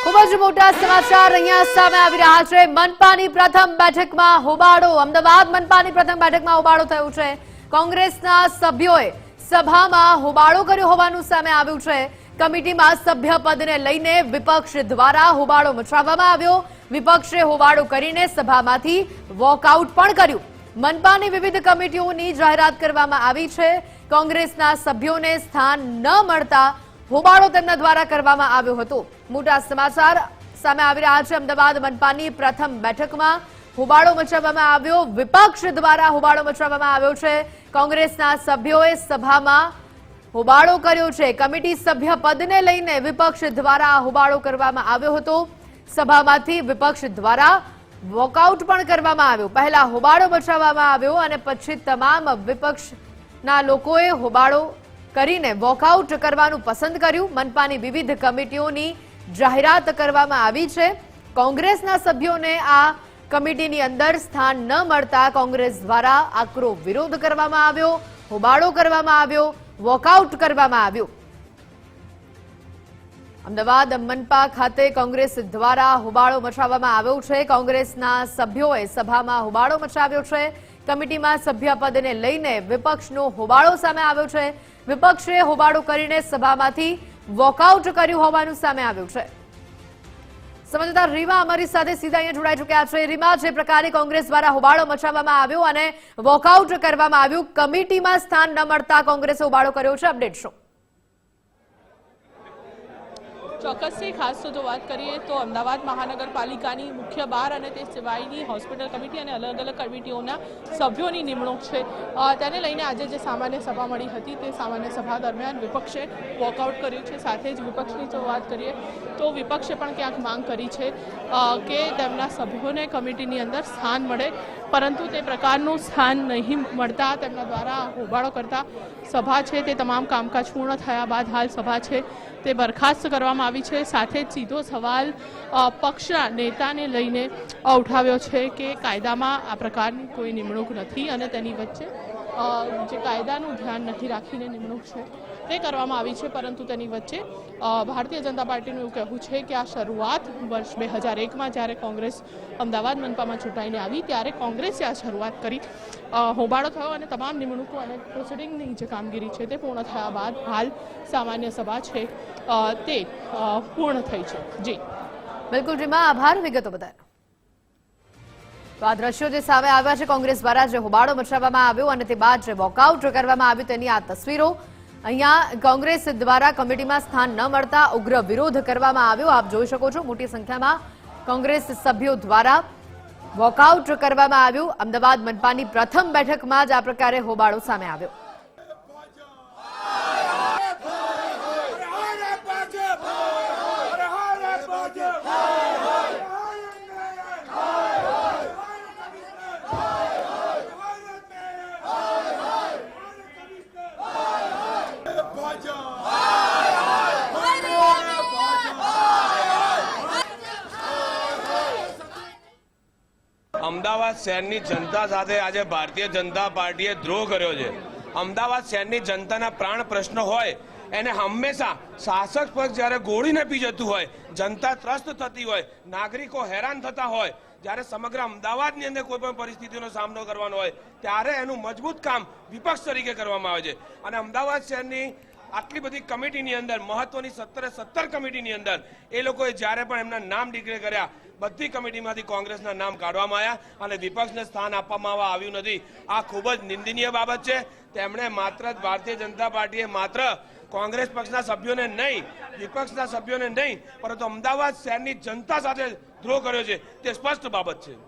ખૂબ જ મોટા સમાચાર અહીંયા સામે આવી રહ્યા છે। મનપાની પ્રથમ બેઠકમાં હોબાળો। અમદાવાદ મનપાની પ્રથમ બેઠકમાં હોબાળો થયો છે। કોંગ્રેસના સભ્યોએ સભામાં હોબાળો કર્યો હોવાનું સામે આવ્યું છે। કમિટીમાં સભ્યપદને લઈને વિપક્ષ દ્વારા હોબાળો મચાવવામાં આવ્યો। વિપક્ષે હોબાળો કરીને સભામાંથી વોકઆઉટ પણ કર્યું। મનપાની વિવિધ કમિટીઓની જાહેરાત કરવામાં આવી છે। કોંગ્રેસના સભ્યોને સ્થાન ન મળતા હોબાળો તેમના દ્વારા કરવામાં આવ્યો હતો। મોટા સમાચાર સામે આવી રહ્યા છે। અમદાવાદ મનપાની પ્રથમ બેઠકમાં હોબાળો મચાવવામાં આવ્યો। વિપક્ષ દ્વારા હોબાળો મચાવવામાં આવ્યો છે। કોંગ્રેસના સભ્યોએ સભામાં હોબાળો કર્યો છે। કમિટી સભ્ય પદને લઈને વિપક્ષ દ્વારા હોબાળો કરવામાં આવ્યો હતો। સભામાંથી વિપક્ષ દ્વારા વોકઆઉટ પણ કરવામાં આવ્યું। પહેલા હોબાળો મચાવવામાં આવ્યો અને પછી તમામ વિપક્ષના લોકોએ હોબાળો કરીને વોકઆઉટ કરવાનું પસંદ કર્યું। મનપાની વિવિધ કમિટીઓની જાહેરાત કરવામાં આવી છે। કોંગ્રેસના સભ્યોને આ કમિટીની અંદર સ્થાન ન મળતા કોંગ્રેસ દ્વારા આકરો વિરોધ કરવામાં આવ્યો, હોબાળો કરવામાં આવ્યો, વોકઆઉટ કરવામાં આવ્યું। અમદાવાદ મનપા ખાતે કોંગ્રેસ દ્વારા હોબાળો મચાવવામાં આવ્યો છે। કોંગ્રેસના સભ્યોએ સભામાં હોબાળો મચાવ્યો છે। કમિટીમાં સભ્યપદને લઈને વિપક્ષનો હોબાળો સામે આવ્યો છે। વિપક્ષે હોબાળો કરીને સભામાંથી વોકઆઉટ કર્યું હોવાનું સામે આવ્યું છે। સંવાદદાતા રીમા અમારી સાથે સીધા અહીંયા જોડાઈ ચૂક્યા છે। રીમા, જે પ્રકારે કોંગ્રેસ દ્વારા હોબાળો મચાવવામાં આવ્યો અને વોકઆઉટ કરવામાં આવ્યું, કમિટીમાં સ્થાન ન મળતા કોંગ્રેસે હોબાળો કર્યો છે, અપડેટ શું? ચોક્કસથી ખાસ તો વાત કરીએ તો અમદાવાદ મહાનગરપાલિકાની મુખ્ય બાર અને તે સિવાયની હોસ્પિટલ કમિટી અને અલગ અલગ કમિટીઓના સભ્યોની નિમણૂક છે। તેને લઈને આજે જે સામાન્ય સભા મળી હતી તે સામાન્ય સભા દરમિયાન વિપક્ષે વોકઆઉટ કર્યું છે। સાથે જ વિપક્ષની જો વાત કરીએ તો વિપક્ષે પણ ક્યાંક માંગ કરી છે કે તેમના સભ્યોને કમિટીની અંદર સ્થાન મળે, પરંતુ તે પ્રકારનું સ્થાન નહીં મળતા તેમના દ્વારા હોબાળો કરતા સભા છે તે તમામ કામકાજ પૂર્ણ થયા બાદ હાલ સભા છે તે બરખાસ્ત કરવામાં આવી છે। સાથે જ સીધો સવાલ પક્ષના નેતાને લઈને ઉઠાવ્યો છે કે કાયદામાં આ પ્રકારની કોઈ નિમણૂક નથી અને તેની વચ્ચે જે કાયદાનું ધ્યાન નથી રાખીને નિમણૂક છે તે કરવામાં આવી છે, પરંતુ તેની વચ્ચે ભારતીય જનતા પાર્ટીનું એવું કહેવું છે કે આ શરૂઆત વર્ષ 2001માં જ્યારે કોંગ્રેસ અમદાવાદ મનપામાં ચૂંટાઈને આવી ત્યારે કોંગ્રેસે આ શરૂઆત કરી। હોબાળો થયો અને તમામ નિમણૂકો અને પ્રોસિડિંગની જે કામગીરી છે તે પૂર્ણ થયા બાદ હાલ સામાન્ય સભા છે તે પૂર્ણ થઈ છે। જી બિલકુલ રીમા, આભાર વિગતો બતાવ્યો। તો આ દ્રશ્યો જે સામે આવ્યા છે કોંગ્રેસ દ્વારા જે હોબાળો મચાવવામાં આવ્યો અને તે બાદ જે વોકઆઉટ કરવામાં આવ્યું તેની આ તસવીરો। અહીંયા કોંગ્રેસ દ્વારા કમિટીમાં સ્થાન ન મળતા ઉગ્ર વિરોધ કરવામાં આવ્યો। આપ જોઈ શકો છો મોટી સંખ્યામાં કોંગ્રેસ સભ્યો દ્વારા વોકઆઉટ કરવામાં આવ્યું। અમદાવાદ મનપાની પ્રથમ બેઠકમાં જ આ પ્રકારે હોબાળો સામે આવ્યો। અમદાવાદ શહેરની જનતા સાથે આજે ભારતીય જનતા પાર્ટીએ દ્રોહ કર્યો છે। અમદાવાદ શહેરની જનતાના પ્રાણ પ્રશ્ન હોય એને હંમેશા શાસક પક્ષ જ્યારે ગોળીને પી જતું હોય, જનતા ત્રસ્ત થતી હોય, નાગરિકો હેરાન થતા હોય, જ્યારે સમગ્ર અમદાવાદની અંદર કોઈ પણ પરિસ્થિતિનો સામનો કરવાનો હોય ત્યારે એનું મજબૂત કામ વિપક્ષ તરીકે કરવામાં આવે છે। અને અમદાવાદ શહેરની આટલી બધી કમિટીની અંદર મહત્વની 17 કમિટીની અંદર એ લોકોએ જ્યારે પણ એમના નામ ડિક્લેર કર્યા બધી કમિટીમાંથી કોંગ્રેસના નામ કાઢવામાં આવ્યા અને વિપક્ષને સ્થાન આપવામાં આવ્યું નથી। આ ખૂબ જ નિંદનીય બાબત છે। તેમણે માત્ર ભારતીય જનતા પાર્ટીએ માત્ર કોંગ્રેસ પક્ષના સભ્યોને નહીં, વિપક્ષના સભ્યોને નહીં, પરંતુ અમદાવાદ શહેરની જનતા સાથે દ્રોહ કર્યો છે તે સ્પષ્ટ બાબત છે।